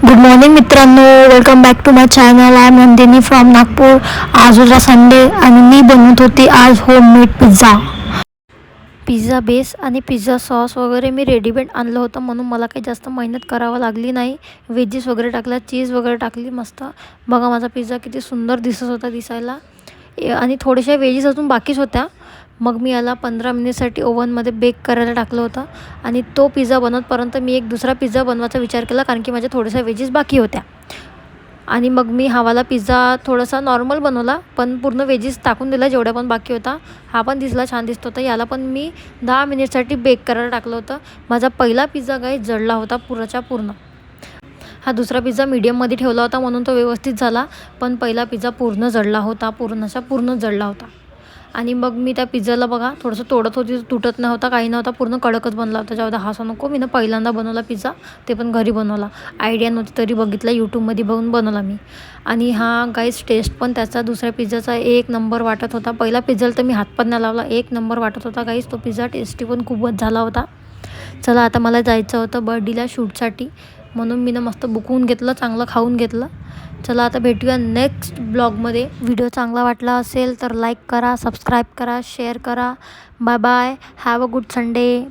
Good morning मित्रांनो, welcome back to my channel. I am Nandini from Nagpur. आज होता Sunday आणि मी बनवत होती आज होममेड पिझ्झा बेस आणि पिझ्झा सॉस वगैरे मी रेडीमेड आणलं होतं, म्हणून मला काही जास्त मेहनत करावं लागली नाही. व्हेजीस वगैरे टाकल्या, चीज वगैरे टाकली. मस्त बघा माझा पिझ्झा किती सुंदर दिसत होता दिसायला. आणि थोड्याशा व्हेजीस अजून बाकीच होत्या. मग मी याला 15 मिनिटसाठी ओव्हनमध्ये बेक करायला टाकलं होतं. आणि तो पिझ्झा बनवतपर्यंत मी एक दुसरा पिझ्झा बनवायचा विचार केला, कारण की माझ्या थोड्याशा व्हेजीस बाकी होत्या. आणि मग मी हावाला पिझ्झा थोडासा नॉर्मल बनवला, पण पूर्ण व्हेजीस टाकून दिला जेवढ्या पण बाकी होता. हा पण दिसला छान दिसत होता. याला पण मी 10 मिनिटसाठी बेक करायला टाकलं होतं. माझा पहिला पिझ्झा गाईस जळला होता पुराच्या पूर्ण. हा दुसरा पिझ्झा मीडियममध्ये ठेवला होता म्हणून तो व्यवस्थित झाला, पण पहिला पिझ्झा पूर्ण जळला होता, पूर्ण जळला होता. आणि मग मी त्या पिझ्झाला बघा थोडंसं तोडत होती, तुटत नव्हता, काही नव्हता, पूर्ण कडकच बनला होता. जाऊ द्या, हसू नको. मी पहिल्यांदा बनवला पिझ्झा, ते पण घरी बनवला. आयडिया नव्हती तरी बघितला, यूट्यूबमध्ये बघून बनवला मी. आणि हा गाईस टेस्ट पण त्याचा दुसऱ्या पिझ्झाचा एक नंबर वाटत होता. पहिला पिझ्झाला तर मी हात पण नाही लावला, एक नंबर वाटत होता गाईस तो पिझ्झा. टेस्टी पण खूपच झाला होता. चला आता मला जायचं होतं बर्थडेला शूटसाठी, म्हणून मी मस्त बुकवून घेतलं, चांगलं खाऊन घेतलं. चला आता भेटूया नेक्स्ट ब्लॉगमध्ये. व्हिडिओ चांगला वाटला असेल तर लाईक करा, सबस्क्राईब करा, शेअर करा. Bye bye. Have a good Sunday.